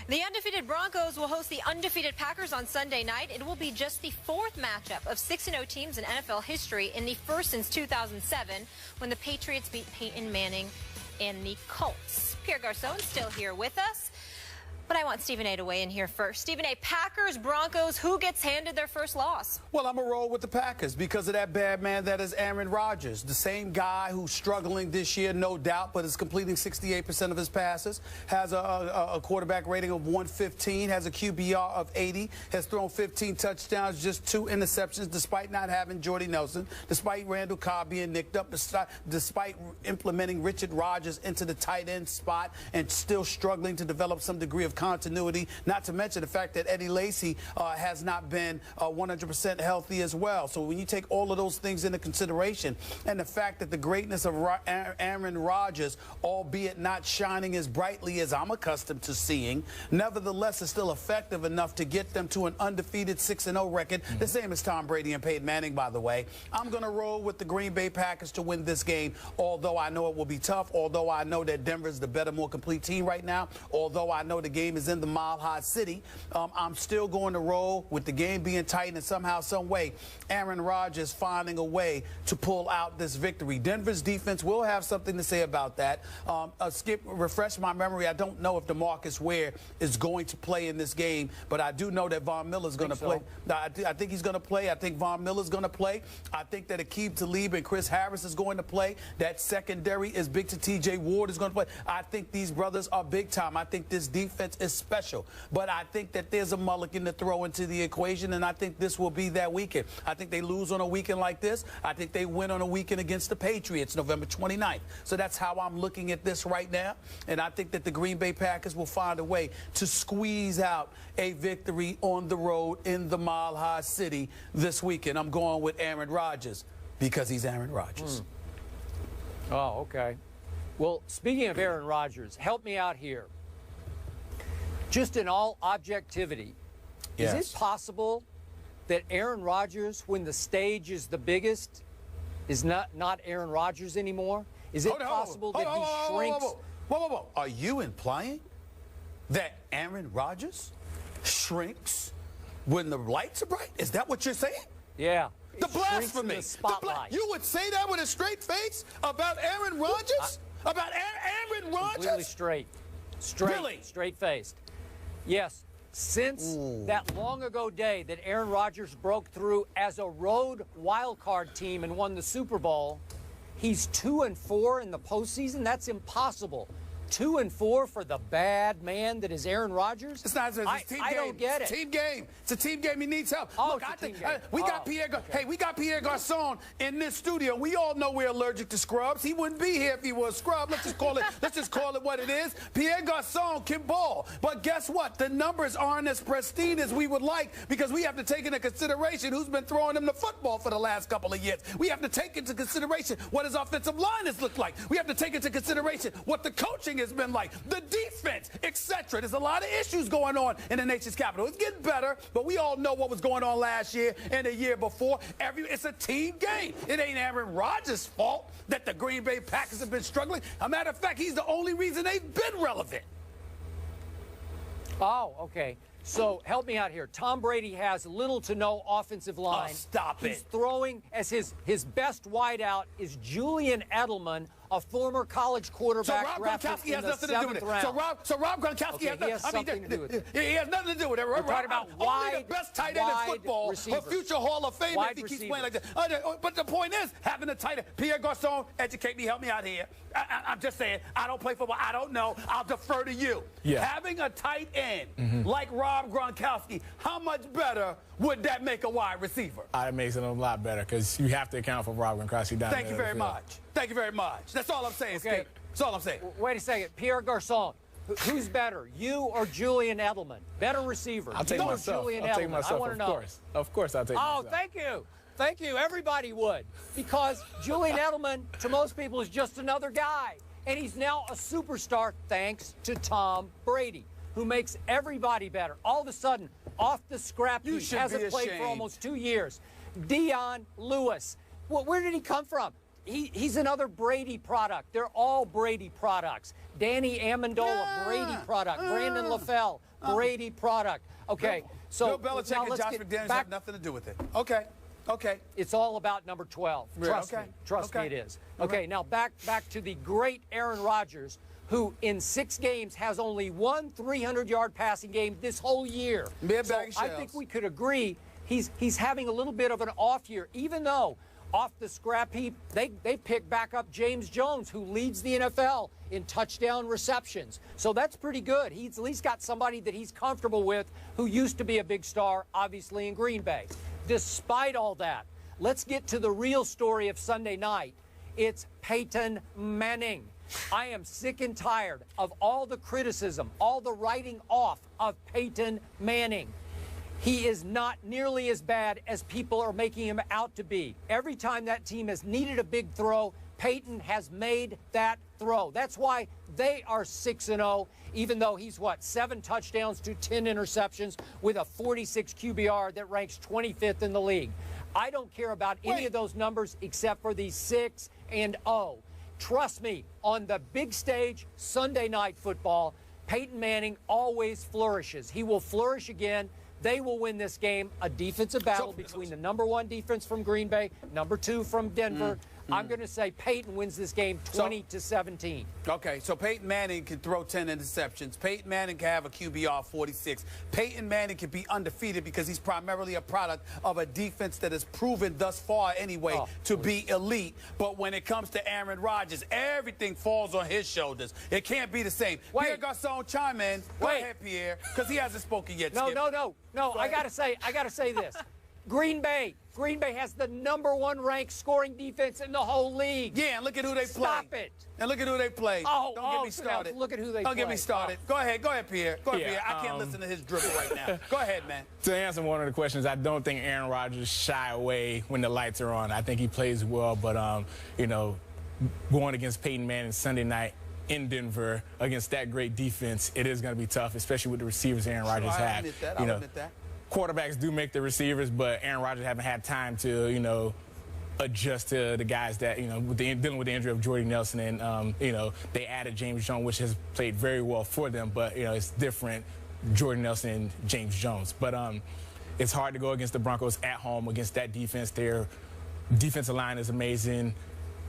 The undefeated Broncos will host the undefeated Packers on Sunday night. It will be just the fourth matchup of 6-0 teams in NFL history, and the first since 2007 when the Patriots beat Peyton Manning and the Colts. Pierre Garcon's still here with us, but I want Stephen A. to weigh in here first. Stephen A., Packers, Broncos, who gets handed their first loss? Well, I'm going to roll with the Packers because of that bad man that is Aaron Rodgers, the same guy who's struggling this year, no doubt, but is completing 68% of his passes, has a quarterback rating of 115, has a QBR of 80, has thrown 15 touchdowns, just 2 interceptions, despite not having Jordy Nelson, despite Randall Cobb being nicked up, despite implementing Richard Rodgers into the tight end spot and still struggling to develop some degree of continuity, not to mention the fact that Eddie Lacy has not been 100% healthy as well. So when you take all of those things into consideration and the fact that the greatness of Aaron Rodgers, albeit not shining as brightly as I'm accustomed to seeing, nevertheless is still effective enough to get them to an undefeated 6-0 record, the same as Tom Brady and Peyton Manning, by the way. I'm going to roll with the Green Bay Packers to win this game, although I know it will be tough, although I know that Denver's the better, more complete team right now, although I know the game is in the Mile High City. I'm still going to roll with the game being tight and somehow, some way, Aaron Rodgers finding a way to pull out this victory. Denver's defense will have something to say about that. Refresh my memory. I don't know if DeMarcus Ware is going to play in this game, but I do know that Von Miller is going to play. I think he's going to play. I think Von Miller is going to play. I think that Aqib Talib and Chris Harris is going to play. That secondary is big to TJ Ward is going to play. I think these brothers are big time. I think this defense is special, but I think that there's a mulligan to throw into the equation, and I think this will be that weekend. I think they lose on a weekend like this. I think they win on a weekend against the Patriots November 29th. So that's how I'm looking at this right now, and I think that the Green Bay Packers will find a way to squeeze out a victory on the road in the Mile High City this weekend. I'm going with Aaron Rodgers because he's Aaron Rodgers. Oh, okay. Well, speaking of Aaron Rodgers, help me out here. Just in all objectivity, is it possible that Aaron Rodgers, when the stage is the biggest, is not Aaron Rodgers anymore? Is it possible that he shrinks? Whoa. Are you implying that Aaron Rodgers shrinks when the lights are bright? Is that what you're saying? Yeah. The blasphemy. You would say that with a straight face about Aaron Rodgers? About Aaron Rodgers? Completely straight. Really? Straight-faced. Yes, since that long-ago day that Aaron Rodgers broke through as a road wildcard team and won the Super Bowl, he's 2-4 in the postseason. That's impossible. 2-4 for the bad man that is Aaron Rodgers? It's not. It's a team game. I don't get it. It's a team game. It's a team game. He needs help. Oh, Look, it's a team game. We got Pierre. Okay. Hey, we got Pierre Garcon in this studio. We all know we're allergic to scrubs. He wouldn't be here if he was a scrub. Let's just call it. Let's just call it what it is. Pierre Garcon can ball, but guess what? The numbers aren't as pristine as we would like because we have to take into consideration who's been throwing him the football for the last couple of years. We have to take into consideration what his offensive line has looked like. We have to take into consideration what the coaching has been like. The defense, etc. There's a lot of issues going on in the nation's capital. It's getting better, but we all know what was going on last year and the year before. It's a team game. It ain't Aaron Rodgers' fault that the Green Bay Packers have been struggling. As a matter of fact, he's the only reason they've been relevant. Oh, okay. So help me out here. Tom Brady has little to no offensive line. Oh, stop it. He's throwing as his best wideout is Julian Edelman, a former college quarterback. So Rob Gronkowski has nothing to do with it. So Rob Gronkowski has something to do with it. He has nothing to do with it. We're talking about only the best tight end in football, a future Hall of Famer if he keeps playing like that. But the point is, having a tight end, Pierre Garcon, educate me, help me out here. I'm just saying, I don't play football. I don't know. I'll defer to you. Yeah. Having a tight end like Rob Gronkowski, how much better would that make a wide receiver? It makes it a lot better because you have to account for Rob Gronkowski down there. Thank you very much. Thank you very much. That's all I'm saying, okay. Skip. That's all I'm saying. Wait a second. Pierre Garcon, who's better, you or Julian Edelman? Better receiver. I'll take myself. I'll take myself, of course I'll take myself. Oh, thank you. Thank you. Everybody would. Because Julian Edelman, to most people, is just another guy. And he's now a superstar thanks to Tom Brady, who makes everybody better. All of a sudden, off the scrap heap, hasn't played for almost 2 years. Dion Lewis. Well, where did he come from? he's another Brady product. They're all Brady products. Danny Amendola, Brady product. Brandon LaFell, Brady product. Okay, so Bill Belichick now and Josh McDaniels have nothing to do with it. Okay. It's all about number 12. Trust me. Trust me, it is. Okay, now back to the great Aaron Rodgers, who in 6 games has only one 300-yard passing game this whole year. So I think we could agree he's having a little bit of an off year, even though off the scrap heap, they pick back up James Jones, who leads the NFL in touchdown receptions. So that's pretty good. He's at least got somebody that he's comfortable with who used to be a big star, obviously, in Green Bay. Despite all that, let's get to the real story of Sunday night. It's Peyton Manning. I am sick and tired of all the criticism, all the writing off of Peyton Manning. He is not nearly as bad as people are making him out to be. Every time that team has needed a big throw, Peyton has made that throw. That's why they are 6-0, even though he's, 7 touchdowns to 10 interceptions with a 46 QBR that ranks 25th in the league. I don't care about any of those numbers except for the 6-0. Trust me, on the big stage, Sunday Night Football, Peyton Manning always flourishes. He will flourish again. They will win this game, a defensive battle between the #1 defense from Green Bay, #2 from Denver. I'm going to say Peyton wins this game 20-17. Okay, so Peyton Manning can throw 10 interceptions. Peyton Manning can have a QBR 46. Peyton Manning can be undefeated because he's primarily a product of a defense that has proven thus far anyway to be elite. But when it comes to Aaron Rodgers, everything falls on his shoulders. It can't be the same. Pierre Garçon, chime in. Go ahead, Pierre, because he hasn't spoken yet. No. I gotta say this. Green Bay has the #1 ranked scoring defense in the whole league. Yeah, and look at who they play. Stop it. And look at who they play. Don't get me started. Look at who they play. Don't get me started. Go ahead, Pierre. Go ahead, Pierre. I can't listen to his dribble right now. Go ahead, man. To answer one of the questions, I don't think Aaron Rodgers shy away when the lights are on. I think he plays well, but going against Peyton Manning Sunday night in Denver against that great defense, it is going to be tough, especially with the receivers Aaron Rodgers have. I'll admit that. Quarterbacks do make the receivers, but Aaron Rodgers haven't had time to, adjust to the guys that, dealing with the injury of Jordy Nelson. And, they added James Jones, which has played very well for them. But, it's different, Jordy Nelson and James Jones. But it's hard to go against the Broncos at home against that defense. Their defensive line is amazing.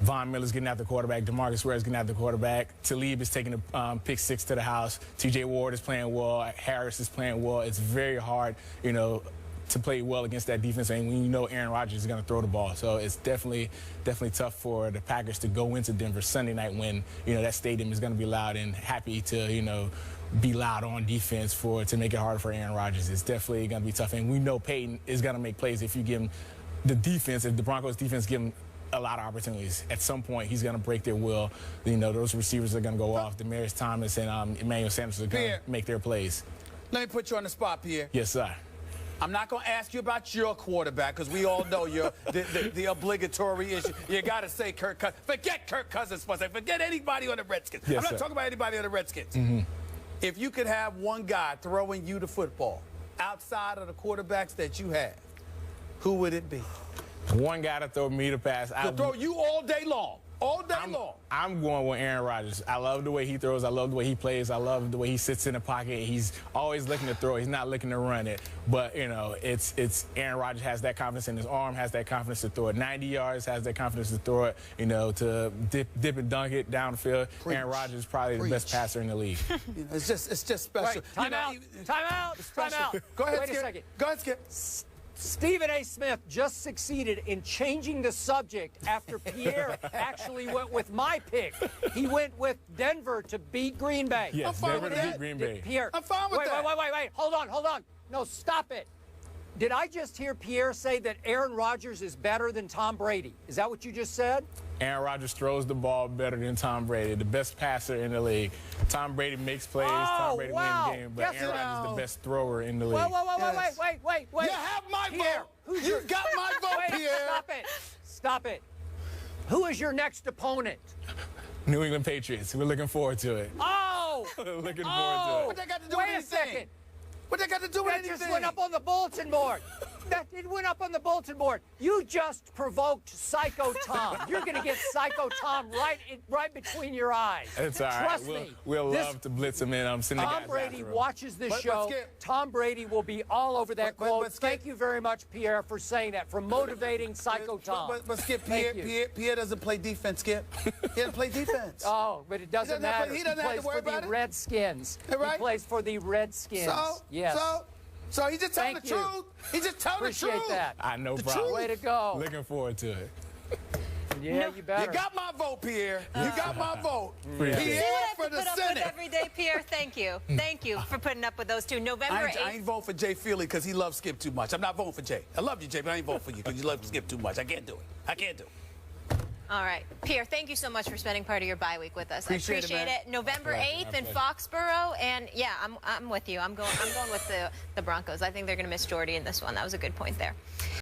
Von Miller's getting out the quarterback. DeMarcus Ware's getting out the quarterback. Talib is taking the pick 6 to the house. TJ Ward is playing well. Harris is playing well. It's very hard, to play well against that defense. And when Aaron Rodgers is going to throw the ball. So it's definitely tough for the Packers to go into Denver Sunday night when, that stadium is going to be loud and happy to, be loud on defense to make it harder for Aaron Rodgers. It's definitely going to be tough. And we know Peyton is going to make plays if you give him the defense, if the Broncos defense give him a lot of opportunities. At some point, he's going to break their will. Those receivers are going to go off. Demarius Thomas and Emmanuel Sanders are going to make their plays. Let me put you on the spot, Pierre. Yes, sir. I'm not going to ask you about your quarterback because we all know the obligatory issue. You got to say Kirk Cousins. Forget Kirk Cousins for a second. Forget anybody on the Redskins. Yes, I'm not talking about anybody on the Redskins. If you could have one guy throwing you the football outside of the quarterbacks that you have, who would it be? One guy to throw me the pass. To throw you all day long. All day long. I'm going with Aaron Rodgers. I love the way he throws. I love the way he plays. I love the way he sits in the pocket. He's always looking to throw. He's not looking to run it. But, it's Aaron Rodgers has that confidence in his arm, has that confidence to throw it 90 yards, has that confidence to throw it, to dip and dunk it downfield. Aaron Rodgers is probably the best passer in the league. It's just special. Wait, time out. Go ahead, Wait Skip. a second. Go ahead, Skip. Stephen A. Smith just succeeded in changing the subject after Pierre actually went with my pick. He went with Denver to beat Green Bay. Yes, Denver to beat Green Bay. Pierre, I'm fine with that. Wait. Hold on. No, stop it. Did I just hear Pierre say that Aaron Rodgers is better than Tom Brady? Is that what you just said? Aaron Rodgers throws the ball better than Tom Brady, the best passer in the league. Tom Brady makes plays. Tom Brady wins games, but Aaron Rodgers is the best thrower in the league. Wait. You have my vote. You got my vote, Pierre. Stop it. Who is your next opponent? New England Patriots. We're looking forward to it. Oh! Looking forward to it. What that got to do with anything? Wait a second. What they got to do with anything? That just went up on the bulletin board. It went up on the bulletin board. You just provoked Psycho Tom. You're going to get Psycho Tom right between your eyes. It's all right. Trust me. We'll love to blitz him in. Send the guys Tom Brady after him. watches this show. Tom Brady will be all over that quote. Thank you very much, Pierre, for saying that, for motivating Psycho Tom. But Skip, Pierre doesn't play defense, Skip. He doesn't play defense. Oh, but it doesn't matter. He plays for the Redskins. Right? He plays for the Redskins. Yes. So he's just telling the truth. He's just telling the truth. Appreciate that. I know, problem. Way to go. Looking forward to it. Yeah, you better. You got my vote, Pierre. You got my vote. Pierre for the Senate. Put up with every day, Pierre. Thank you. Thank you for putting up with those two. November 8th. I ain't voting for Jay Feely because he loves Skip too much. I'm not voting for Jay. I love you, Jay, but I ain't voting for you because you love Skip too much. I can't do it. I can't do it. All right. Pierre, thank you so much for spending part of your bye week with us. I appreciate it. November 8th in Foxborough, and yeah, I'm with you. I'm going with the Broncos. I think they're going to miss Jordy in this one. That was a good point there.